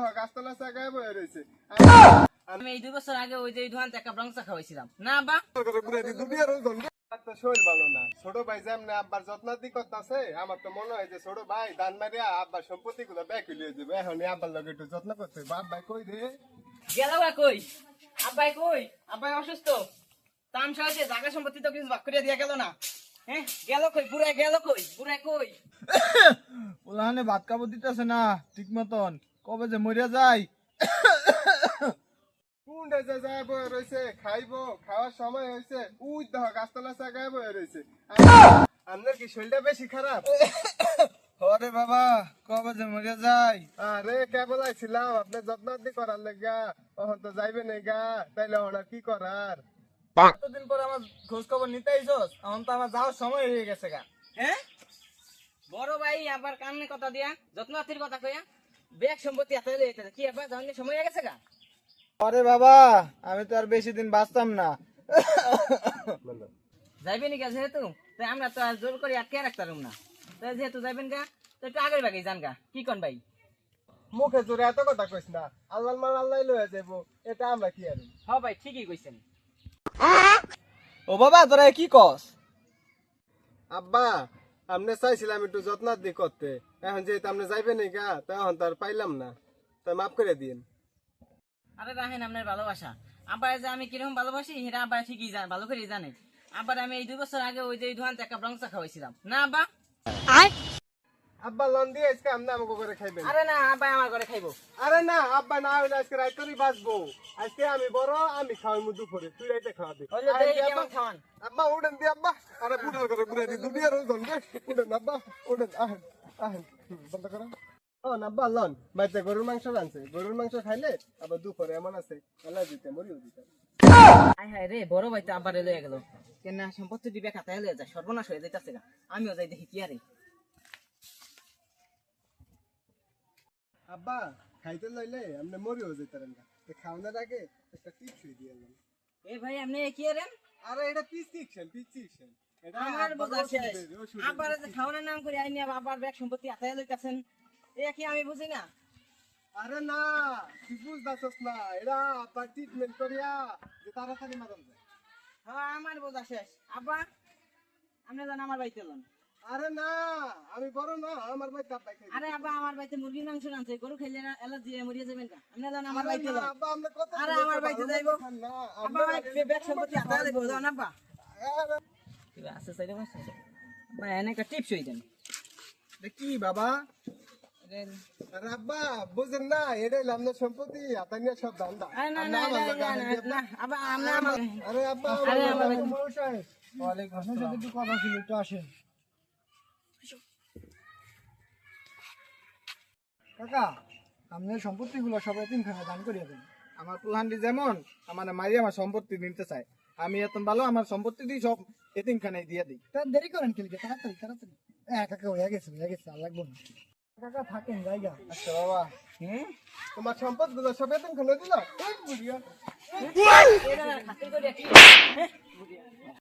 দেখো গাছতলা চাগায় বয়ে রয়েছে। আমি এই 2 বছর আগে ওই যে ধোয়ান থেকে ব্রংসা খাওয়াইছিলাম না আব্বা। শরীর ভালো না, ছোট ভাই যেমনি আব্বার যত্নাদি করতেছে, আমার তো মনে হয় যে ছোট ভাই দান মারিয়া আব্বার সম্পত্তি গুলো ব্যাক লিয়ে যাবে। এখন আব্বার লগে একটু যত্ন করতে। বাপ ভাই কই রে? গেল কই আব্বাই? কই আব্বাই অসুস্থ, তামসা হয়েছে, জায়গা সম্পত্তি তো কিছু ভাগ করে দিয়া গেল না। হ্যাঁ গেল কই? বুড়া গেল কই? বুড়া কই? ওলাহানে ভাত খাবো দিতেছে না ঠিক মতন, কবে যে মরিয়া যায়। কোনটা যে যায় বয়ে রয়েছে, খাইবো, খাওয়ার সময় হয়েছে। উই দেখো গাছতলা চাগায় বয়ে রয়েছে। আপনার কি শরীরটা বেশি খারাপ? ওরে বাবা, কবে যে মরিয়া যায়। আরে কেবল আইছিলাম আপনার যত্নাদি করার লেগা। তখন তো যাইবে না গা, তাইলে এখন আর কি করার? এতদিন পর আমার খোঁজ খবর নিতে আইছস, এখন তো আমার যাওয়ার সময় হয়ে গেছে গা। হ্যাঁ বড় ভাই আবার কামনে কথা দিয়া যত্নাতির কথা কইয়া ব্যাগ সম্পত্তি হাতে লইতে কি আবার জানলে সময় হয়ে গেছে গা। আরে বাবা, আমি তো আর বেশি দিন বাঁচতাম না। যাইবে নি গা যেহেতু, তাই আমরা তো আর জোর করে আটকে রাখতাম না। তাই যেহেতু যাইবেন গা, তো একটু আগের বাগে যান গা। কি কোন ভাই? মুখে জোরে এত কথা কইস না। আল্লাহ মান আল্লাহ লয়ে যাবো, এটা আমরা কি আর? হ্যাঁ ভাই ঠিকই কইছেন। ও বাবা, তোরা কি কস? আব্বা, আপনি চাইছিলাম একটু যত্নাদি করতে, এখন যেহেতু আপনি যাইবে না গা, তখন তো আর পাইলাম না, তাই মাফ করে দিন। আরে রাহেন আপনার ভালোবাসা। আব্বার যে আমি কিরকম ভালোবাসি সেটা আব্বা ঠিকই ভালো করে জানে। আব্বার আমি এই 2 বছর আগে ওই যে ধোয়ান থেকে ব্রংসা খাওয়াইছিলাম না আব্বা। আব্বা লন দিয়ে আজকে আপনি আমাকে করে খাইবেন। আরে না আব্বা আমার ঘরে খাইবো। আরে না আব্বা, না হইলে আজকে রাত করেই বাঁচবো। আজকে আমি বড়, আমি খাওয়াই মুদু করে, তুই রাইতে খাওয়াবি। হইলে আরে দেই আব্বা, কেমন খাওয়ান? আব্বা উঠেন দি আব্বা। আরে বুড়ার করে ঘুরে দি, দুনিয়ার ওজন গে। উঠেন আব্বা, উঠেন, আহেন আহেন। বন্ধ করো। ও না আব্বা লন, বাইতে গরুর মাংস রানছে, গরুর মাংস খাইলে আবার দুপুরে এমন আছে আল্লাহ দিতে মরিও দিতে। আয় হায় রে, বড় ভাই তো আব্বারে লয়ে গেল। কেন সম্পত্তি দিবে খাতায় লয়ে যায়, সর্বনাশ হয়ে যাইতাছে গা। আমিও যাই দেখি কি আরে। আব্বা খাইতে লইলে আপনি মরিও যেতেন না, খাওয়ানোর আগে একটা টিপস দিয়ে দিলাম। এ ভাই আপনি কি আরেন? আরে এটা পিসিকশন, পিসিকশন। এটা আমার বোঝা শেষ। আব্বারে যে খাওয়ানোর নাম করে আইনি আবার ব্যাগ সম্পত্তি হাতায় লইতাছেন, এ কি আমি বুঝি না? আরে না, তুই বুঝতেছস না, এটা আব্বা ট্রিটমেন্ট করিয়া যে তাড়াতাড়ি মারান যায়। হ্যাঁ আমার বোঝা শেষ। আব্বা আপনি জান আমার বাড়িতে লন। আরে না, আমি বড় না, আমার ভাই আব্বা খাই। আরে আব্বা আমার বাড়িতে মুরগির মাংস রানছে, গরু খাইলে না অ্যালার্জি হয়ে মরিয়া যাবেন না। আপনি জান আমার বাড়িতে লন। আব্বা আমরা কত আরে আমার বাড়িতে যাইবো না, আব্বা, ব্যাগ সম্পত্তি হাতায় দেবো জান আব্বা। কি আছে সাইডে বসে ভাই, এনে একটা টিপস হই দেন। কি বাবা? আরে আব্বা বুঝেন না, এটা আপনার সম্পত্তি হাতে নিয়ে সব ধান্দা। আরে না না না আব্বা আমরা আমার আরে আব্বা, আরে আমার ওয়ালাইকুম আসসালাম। একটু কথা ছিল, একটু আসেন। কাকা, আপনার সম্পত্তিগুলো সব এতিমখানায় দান করিয়া দেন। আমার প্রধানটি যেমন আমার মারি আমার সম্পত্তি নিতে চায়, আমি এত ভালো আমার সম্পত্তি দিয়ে সব এতিমখানায় দিয়ে দিই। তা দেরি করেন কি, তাড়াতাড়ি তাড়াতাড়ি। হ্যাঁ কাকা, হয়ে গেছে আর লাগবো না। কাকা থাকেন জায়গা। আচ্ছা বাবা, তোমার সম্পদ গুলো সব এতক্ষণ দিল। এটা খাতির করে